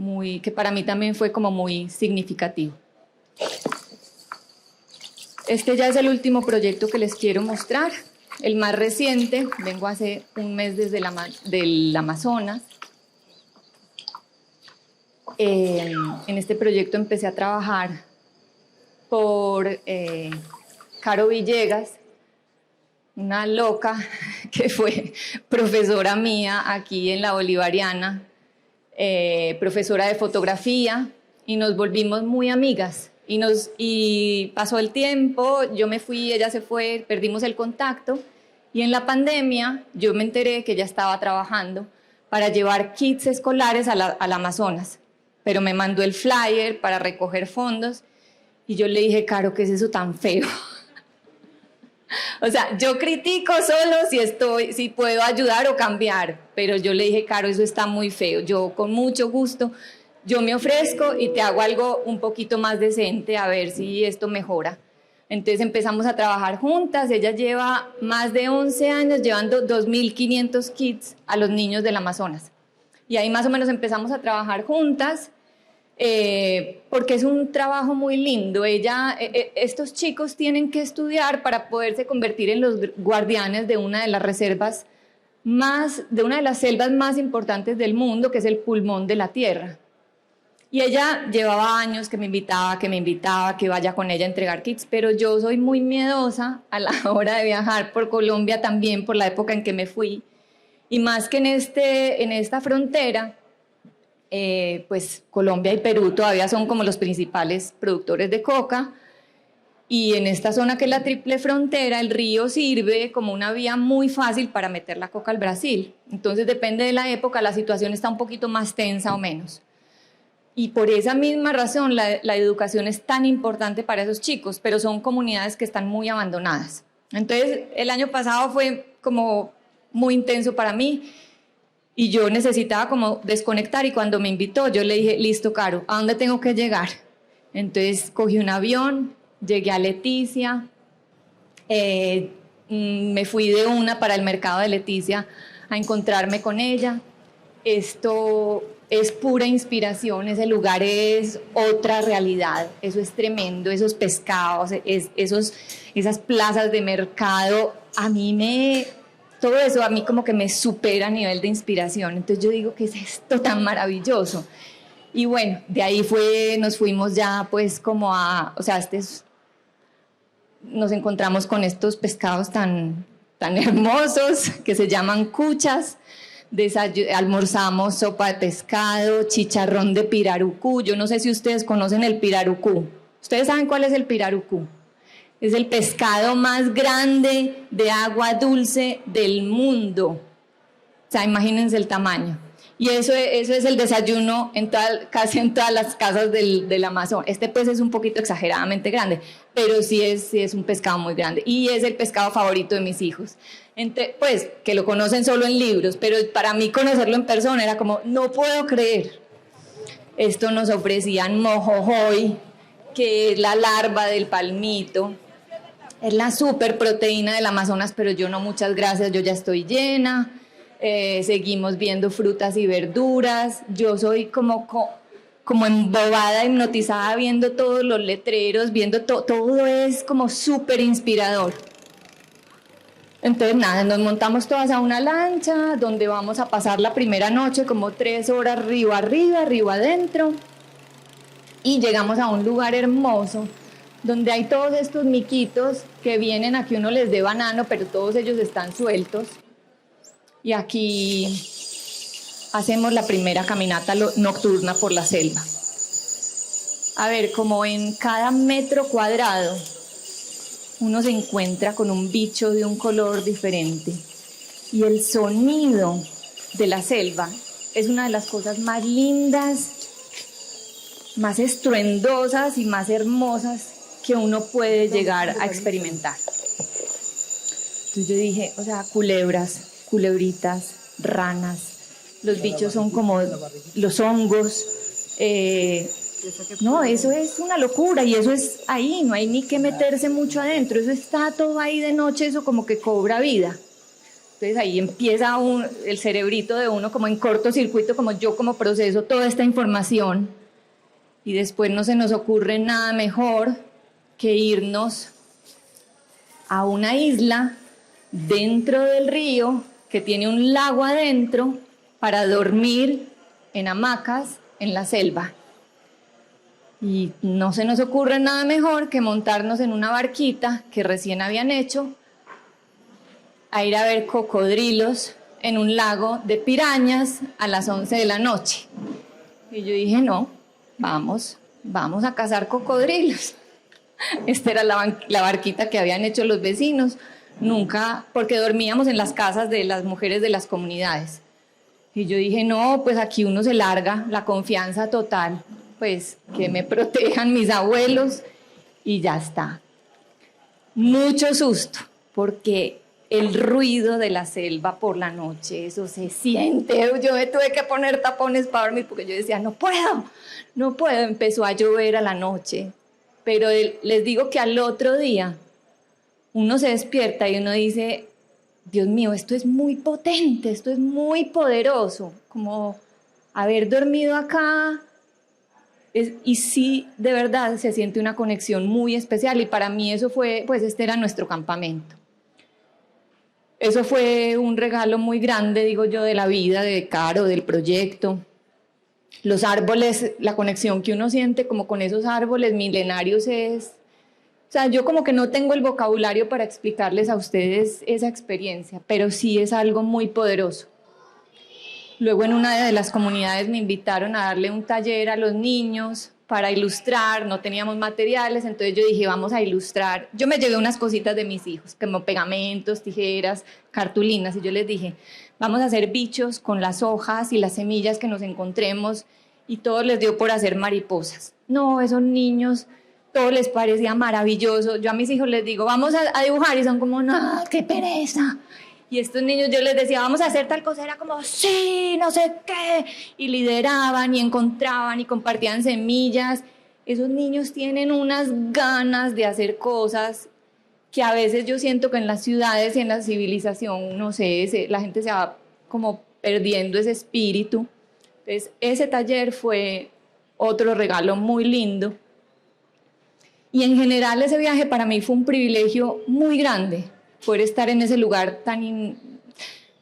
que para mí también fue como muy significativo. Este ya es el último proyecto que les quiero mostrar, el más reciente. Vengo hace un mes desde del Amazonas. En este proyecto empecé a trabajar por Caro Villegas, una loca que fue profesora mía aquí en la Bolivariana, profesora de fotografía, y nos volvimos muy amigas. Y pasó el tiempo, yo me fui, ella se fue, perdimos el contacto, y en la pandemia yo me enteré que ella estaba trabajando para llevar kits escolares al Amazonas, pero me mandó el flyer para recoger fondos, y yo le dije, Caro, ¿qué es eso tan feo? O sea, yo critico solo si puedo ayudar o cambiar, pero yo le dije, Caro, eso está muy feo, yo con mucho gusto, yo me ofrezco y te hago algo un poquito más decente, a ver si esto mejora. Entonces empezamos a trabajar juntas, ella lleva más de 11 años llevando 2.500 kits a los niños del Amazonas. Y ahí más o menos empezamos a trabajar juntas, porque es un trabajo muy lindo. Estos chicos tienen que estudiar para poderse convertir en los guardianes de una de las reservas de una de las selvas más importantes del mundo, que es el pulmón de la tierra. Y ella llevaba años que me invitaba, que vaya con ella a entregar kits, pero yo soy muy miedosa a la hora de viajar por Colombia también, por la época en que me fui. Y más que en esta frontera, pues Colombia y Perú todavía son como los principales productores de coca, y en esta zona que es la triple frontera, el río sirve como una vía muy fácil para meter la coca al Brasil. Entonces depende de la época, la situación está un poquito más tensa o menos. Y por esa misma razón la educación es tan importante para esos chicos, pero son comunidades que están muy abandonadas. Entonces el año pasado fue como muy intenso para mí, y yo necesitaba como desconectar, y cuando me invitó yo le dije, listo, Caro, ¿a dónde tengo que llegar? Entonces cogí un avión, llegué a Leticia, me fui de una para el mercado de Leticia a encontrarme con ella. Esto es pura inspiración, ese lugar es otra realidad, eso es tremendo, esos pescados, esas plazas de mercado, todo eso a mí como que me supera a nivel de inspiración. Entonces yo digo, ¿qué es esto tan maravilloso? Y bueno, de ahí nos fuimos ya pues como nos encontramos con estos pescados tan hermosos que se llaman cuchas. almorzamos sopa de pescado, chicharrón de pirarucú. Yo no sé si ustedes conocen el pirarucú. ¿Ustedes saben cuál es el pirarucú? Es el pescado más grande de agua dulce del mundo. O sea, imagínense el tamaño. Y eso es el desayuno casi en todas las casas del Amazonas. Este pez es un poquito exageradamente grande, pero sí es un pescado muy grande. Y es el pescado favorito de mis hijos. Pues, que lo conocen solo en libros, pero para mí conocerlo en persona era como, no puedo creer. Esto nos ofrecían mojojoy, que es la larva del palmito. Es la super proteína del Amazonas, pero yo no, muchas gracias, yo ya estoy llena. Seguimos viendo frutas y verduras. Yo soy como embobada, hipnotizada, viendo todos los letreros, viendo todo es como súper inspirador. Entonces nada, nos montamos todas a una lancha donde vamos a pasar la primera noche como 3 horas río arriba, río adentro, y llegamos a un lugar hermoso donde hay todos estos miquitos que vienen a que uno les dé banano, pero todos ellos están sueltos. Y aquí hacemos la primera caminata nocturna por la selva. A ver, como en cada metro cuadrado uno se encuentra con un bicho de un color diferente. Y el sonido de la selva es una de las cosas más lindas, más estruendosas y más hermosas que uno puede llegar a experimentar. Entonces yo dije, o sea, culebras, culebritas, ranas, los bichos son como los hongos, no, eso es una locura y eso es ahí, no hay ni que meterse mucho adentro, eso está todo ahí de noche, eso como que cobra vida. Entonces ahí empieza el cerebrito de uno como en cortocircuito, como yo como proceso toda esta información y después no se nos ocurre nada mejor que irnos a una isla dentro del río que tiene un lago adentro para dormir en hamacas en la selva. Y no se nos ocurre nada mejor que montarnos en una barquita que recién habían hecho a ir a ver cocodrilos en un lago de pirañas a las 11 de la noche. Y yo dije, no, vamos a cazar cocodrilos. Esta era la barquita que habían hecho los vecinos. Nunca, porque dormíamos en las casas de las mujeres de las comunidades. Y yo dije, no, pues aquí uno se larga, la confianza total, pues que me protejan mis abuelos y ya está. Mucho susto, porque el ruido de la selva por la noche, eso se siente. Yo me tuve que poner tapones para dormir porque yo decía, no puedo. Empezó a llover a la noche, pero les digo que al otro día uno se despierta y uno dice, Dios mío, esto es muy potente, esto es muy poderoso, como haber dormido acá. Y sí, de verdad, se siente una conexión muy especial y para mí eso fue, pues este era nuestro campamento. Eso fue un regalo muy grande, digo yo, de la vida, de Caro, del proyecto. Los árboles, la conexión que uno siente como con esos árboles milenarios es... O sea, yo como que no tengo el vocabulario para explicarles a ustedes esa experiencia, pero sí es algo muy poderoso. Luego en una de las comunidades me invitaron a darle un taller a los niños para ilustrar, no teníamos materiales, entonces yo dije, vamos a ilustrar. Yo me llevé unas cositas de mis hijos, como pegamentos, tijeras, cartulinas, y yo les dije, vamos a hacer bichos con las hojas y las semillas que nos encontremos, y todo les dio por hacer mariposas. No, esos niños, todo les parecía maravilloso. Yo a mis hijos les digo, vamos a dibujar, y son como, no, qué pereza. Y estos niños yo les decía, vamos a hacer tal cosa, era como, sí, no sé qué, y lideraban y encontraban y compartían semillas. Esos niños tienen unas ganas de hacer cosas que a veces yo siento que en las ciudades y en la civilización, no sé, la gente se va como perdiendo ese espíritu. Entonces, ese taller fue otro regalo muy lindo. Y en general ese viaje para mí fue un privilegio muy grande, poder estar en ese lugar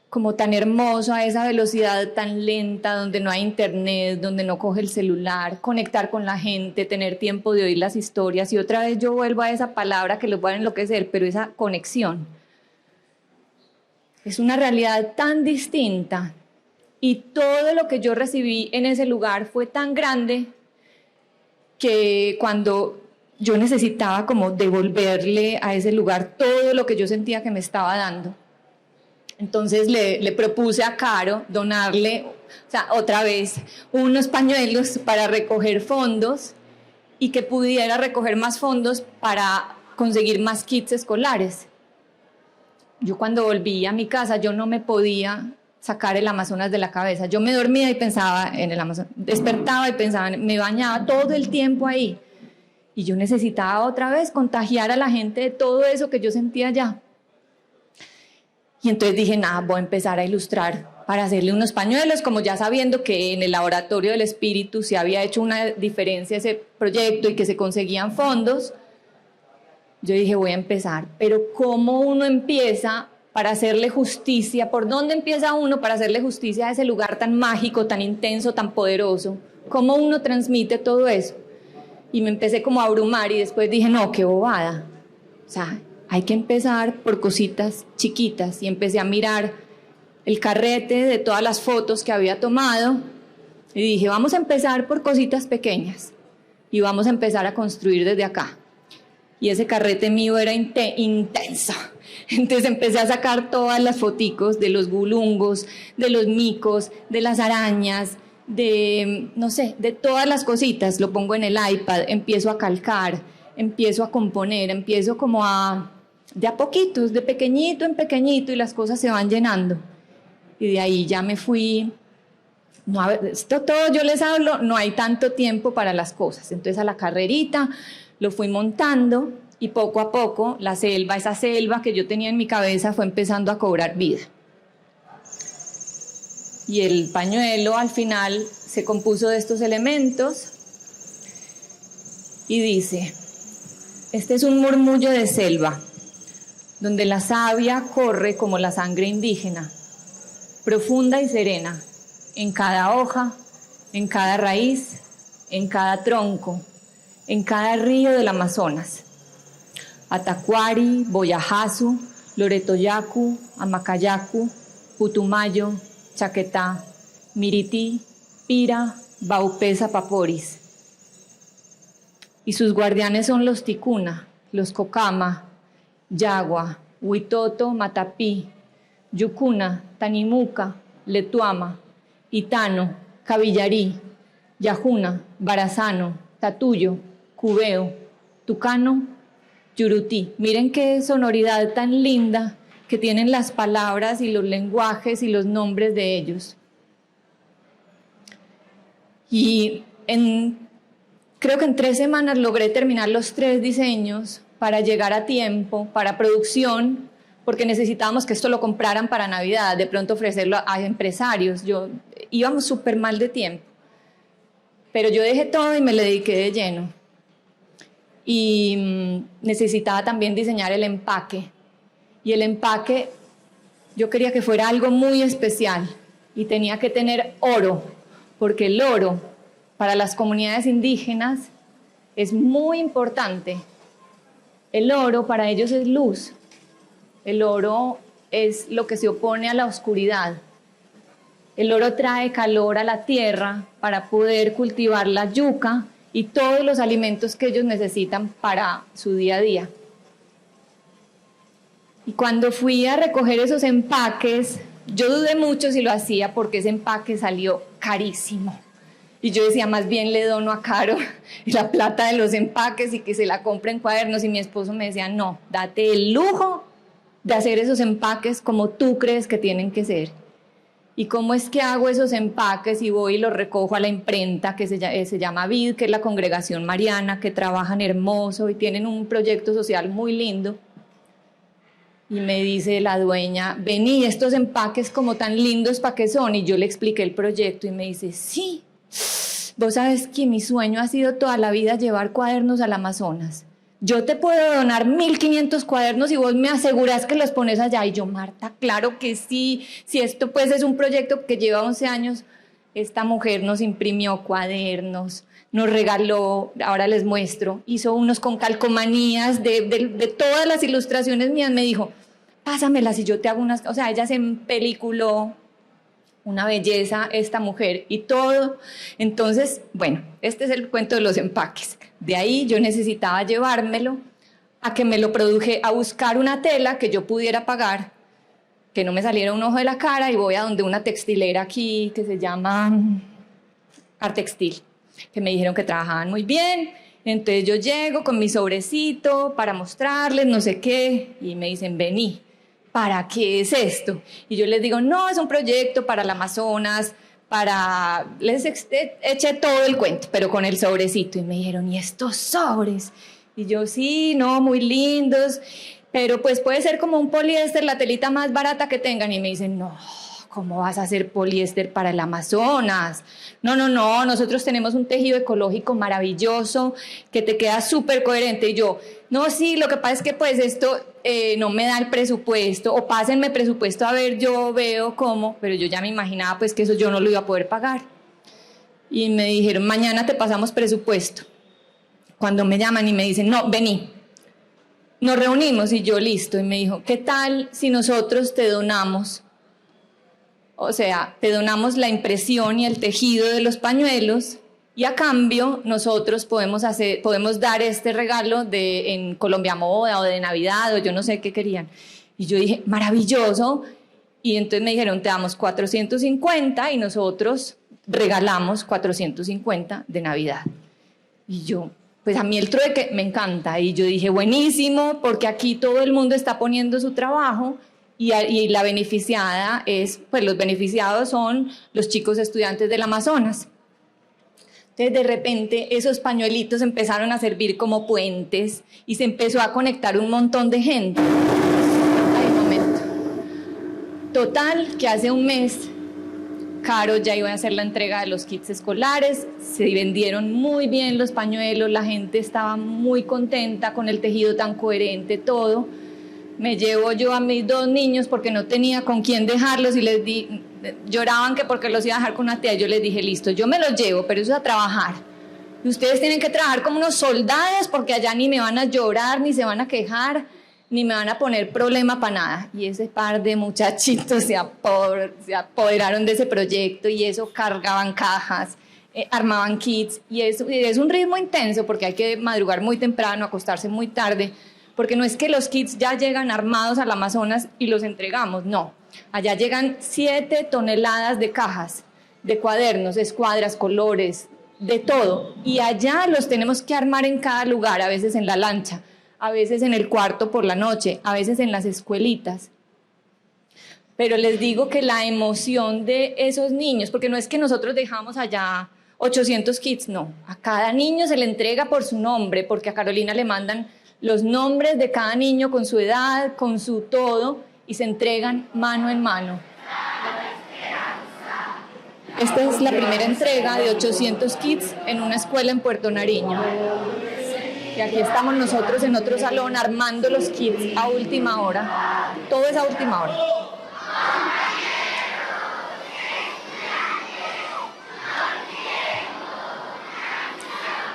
como tan hermoso, a esa velocidad tan lenta, donde no hay internet, donde no coge el celular, conectar con la gente, tener tiempo de oír las historias. Y otra vez yo vuelvo a esa palabra que los va a enloquecer, pero esa conexión. Es una realidad tan distinta Y todo lo que yo recibí en ese lugar fue tan grande que cuando yo necesitaba como devolverle a ese lugar todo lo que yo sentía que me estaba dando. Entonces le propuse a Caro donarle, o sea, otra vez, unos pañuelos para recoger fondos y que pudiera recoger más fondos para conseguir más kits escolares. Yo cuando volví a mi casa, yo no me podía sacar el Amazonas de la cabeza. Yo me dormía y pensaba en el Amazonas, despertaba y pensaba, me bañaba todo el tiempo ahí. Y yo necesitaba otra vez contagiar a la gente de todo eso que yo sentía allá. Y entonces dije, nada, voy a empezar a ilustrar para hacerle unos pañuelos, como ya sabiendo que en el Laboratorio del Espíritu se había hecho una diferencia ese proyecto y que se conseguían fondos. Yo dije, voy a empezar, pero ¿cómo uno empieza para hacerle justicia? ¿Por dónde empieza uno para hacerle justicia a ese lugar tan mágico, tan intenso, tan poderoso? ¿Cómo uno transmite todo eso? Y me empecé como a abrumar y después dije, no, qué bobada. O sea, hay que empezar por cositas chiquitas. Y empecé a mirar el carrete de todas las fotos que había tomado y dije, vamos a empezar por cositas pequeñas y vamos a empezar a construir desde acá. Y ese carrete mío era intenso. Entonces empecé a sacar todas las foticos de los gulungos, de los micos, de las arañas, de, no sé, de todas las cositas. Lo pongo en el iPad, empiezo a calcar, empiezo a componer, empiezo como de a poquitos, de pequeñito en pequeñito, y las cosas se van llenando. Y de ahí ya me fui, no, a ver, esto todo yo les hablo, no hay tanto tiempo para las cosas. Entonces a la carrerita lo fui montando y poco a poco la selva, esa selva que yo tenía en mi cabeza fue empezando a cobrar vida. Y el pañuelo al final se compuso de estos elementos y dice, este es un murmullo de selva, donde la savia corre como la sangre indígena, profunda y serena, en cada hoja, en cada raíz, en cada tronco, en cada río del Amazonas. Atacuari, Boyajazu, Loretoyacu, Amacayacu, Putumayo, Chaquetá, Mirití, Pira, Baupesa, Paporis. Y sus guardianes son los Ticuna, los Cocama, Yagua, Huitoto, Matapí, Yucuna, Tanimuca, Letuama, Itano, Cavillarí, Yajuna, Barazano, Tatuyo, Cubeo, Tucano, Yurutí. Miren qué sonoridad tan linda que tienen las palabras y los lenguajes y los nombres de ellos. Y creo que en 3 semanas logré terminar los 3 diseños para llegar a tiempo, para producción, porque necesitábamos que esto lo compraran para Navidad, de pronto ofrecerlo a empresarios. Íbamos súper mal de tiempo, pero yo dejé todo y me le dediqué de lleno. Y necesitaba también diseñar el empaque. Y el empaque, yo quería que fuera algo muy especial y tenía que tener oro, porque el oro para las comunidades indígenas es muy importante. El oro para ellos es luz. El oro es lo que se opone a la oscuridad. El oro trae calor a la tierra para poder cultivar la yuca y todos los alimentos que ellos necesitan para su día a día. Y cuando fui a recoger esos empaques, yo dudé mucho si lo hacía porque ese empaque salió carísimo. Y yo decía, más bien le dono a Caro la plata de los empaques y que se la compre en cuadernos. Y mi esposo me decía, no, date el lujo de hacer esos empaques como tú crees que tienen que ser. ¿Y cómo es que hago esos empaques? Y voy y los recojo a la imprenta que se llama VID, que es la Congregación Mariana, que trabajan hermoso y tienen un proyecto social muy lindo. Y me dice la dueña, vení, estos empaques como tan lindos, ¿para qué son? Y yo le expliqué el proyecto y me dice, sí, vos sabes que mi sueño ha sido toda la vida llevar cuadernos al Amazonas. Yo te puedo donar 1500 cuadernos y vos me asegurás que los pones allá. Y yo, Marta, claro que sí. Si esto pues es un proyecto que lleva 11 años, esta mujer nos imprimió cuadernos, nos regaló, ahora les muestro, hizo unos con calcomanías de todas las ilustraciones mías. Me dijo, pásamelas y yo te hago unas, o sea, ella se empeliculó una belleza esta mujer y todo. Entonces, bueno, este es el cuento de los empaques. De ahí yo necesitaba llevármelo a que me lo produje, a buscar una tela que yo pudiera pagar, que no me saliera un ojo de la cara, y voy a donde una textilera aquí que se llama Artextil, que me dijeron que trabajaban muy bien. Entonces yo llego con mi sobrecito para mostrarles no sé qué y me dicen, vení, ¿para qué es esto? Y yo les digo, no, es un proyecto para el Amazonas, les eché todo el cuento, pero con el sobrecito. Y me dijeron, ¿y estos sobres? Y yo, sí, no, muy lindos, pero pues puede ser como un poliéster, la telita más barata que tengan. Y me dicen, no, ¿cómo vas a hacer poliéster para el Amazonas? No, nosotros tenemos un tejido ecológico maravilloso que te queda súper coherente. Y yo, no, sí, lo que pasa es que pues esto no me da el presupuesto, o pásenme presupuesto a ver, yo veo cómo, pero yo ya me imaginaba pues que eso yo no lo iba a poder pagar. Y me dijeron, mañana te pasamos presupuesto. Cuando me llaman y me dicen, no, vení, nos reunimos, y yo, listo. Y me dijo, ¿qué tal si nosotros te donamos? O sea, te donamos la impresión y el tejido de los pañuelos, y a cambio nosotros podemos dar este regalo en Colombia Moda o de Navidad o yo no sé qué querían. Y yo dije, maravilloso. Y entonces me dijeron, te damos 450 y nosotros regalamos 450 de Navidad. Y yo, pues a mí el trueque me encanta. Y yo dije, buenísimo, porque aquí todo el mundo está poniendo su trabajo. Y la beneficiada pues los beneficiados son los chicos estudiantes del Amazonas. Entonces, de repente, esos pañuelitos empezaron a servir como puentes y se empezó a conectar un montón de gente. Ay, un momento. Total, que hace un mes, Caro ya iba a hacer la entrega de los kits escolares, se vendieron muy bien los pañuelos, la gente estaba muy contenta con el tejido tan coherente, todo. Me llevo yo a mis 2 niños porque no tenía con quién dejarlos y lloraban que porque los iba a dejar con una tía. Yo les dije, listo, yo me los llevo, pero eso es a trabajar. Y ustedes tienen que trabajar como unos soldados porque allá ni me van a llorar, ni se van a quejar, ni me van a poner problema para nada. Y ese par de muchachitos se apoderaron de ese proyecto y eso, cargaban cajas, armaban kits. Y es un ritmo intenso porque hay que madrugar muy temprano, acostarse muy tarde, porque no es que los kits ya llegan armados al Amazonas y los entregamos, no. Allá llegan 7 toneladas de cajas, de cuadernos, escuadras, colores, de todo. Y allá los tenemos que armar en cada lugar, a veces en la lancha, a veces en el cuarto por la noche, a veces en las escuelitas. Pero les digo que la emoción de esos niños, porque no es que nosotros dejamos allá 800 kits, no. A cada niño se le entrega por su nombre, porque a Carolina le mandan los nombres de cada niño con su edad, con su todo, y se entregan mano en mano. Esta es la primera entrega de 800 kits en una escuela en Puerto Nariño. Y aquí estamos nosotros en otro salón armando los kits a última hora. Todo es a última hora.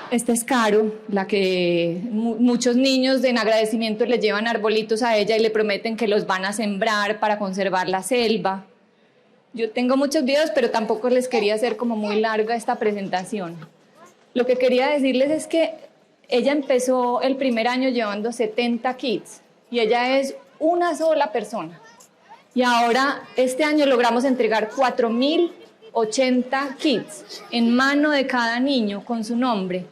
Esta es Caro, la que muchos niños en agradecimiento le llevan arbolitos a ella y le prometen que los van a sembrar para conservar la selva. Yo tengo muchos videos, pero tampoco les quería hacer como muy larga esta presentación. Lo que quería decirles es que ella empezó el primer año llevando 70 kits y ella es una sola persona. Y ahora, este año logramos entregar 4.080 kits en mano de cada niño con su nombre.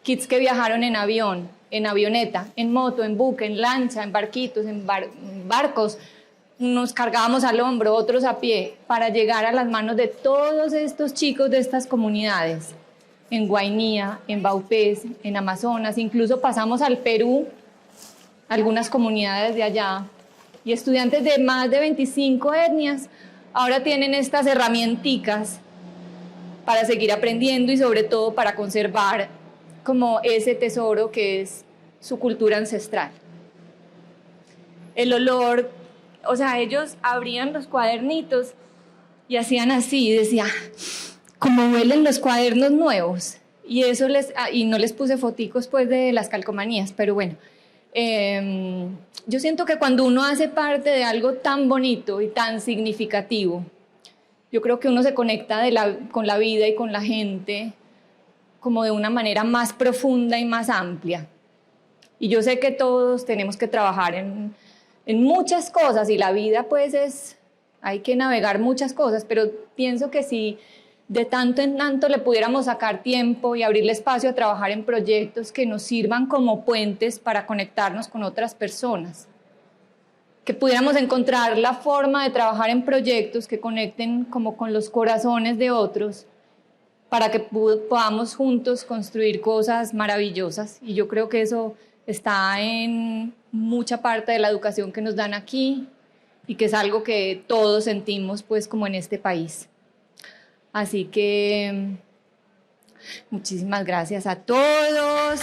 Kits que viajaron en avión, en avioneta, en moto, en buque, en lancha, en barquitos, en barcos. Nos cargábamos al hombro, otros a pie, para llegar a las manos de todos estos chicos de estas comunidades. En Guainía, en Baupés, en Amazonas, incluso pasamos al Perú, algunas comunidades de allá. Y estudiantes de más de 25 etnias ahora tienen estas herramienticas para seguir aprendiendo y sobre todo para conservar como ese tesoro que es su cultura ancestral. El olor, o sea, ellos abrían los cuadernitos y hacían así, y decía, como huelen los cuadernos nuevos. Y eso y no les puse foticos pues de las calcomanías, pero bueno. Yo siento que cuando uno hace parte de algo tan bonito y tan significativo, yo creo que uno se conecta con la vida y con la gente como de una manera más profunda y más amplia. Y yo sé que todos tenemos que trabajar en muchas cosas, y la vida pues hay que navegar muchas cosas, pero pienso que si de tanto en tanto le pudiéramos sacar tiempo y abrirle espacio a trabajar en proyectos que nos sirvan como puentes para conectarnos con otras personas, que pudiéramos encontrar la forma de trabajar en proyectos que conecten como con los corazones de otros, para que podamos juntos construir cosas maravillosas. Y yo creo que eso está en mucha parte de la educación que nos dan aquí y que es algo que todos sentimos pues como en este país. Así que muchísimas gracias a todos.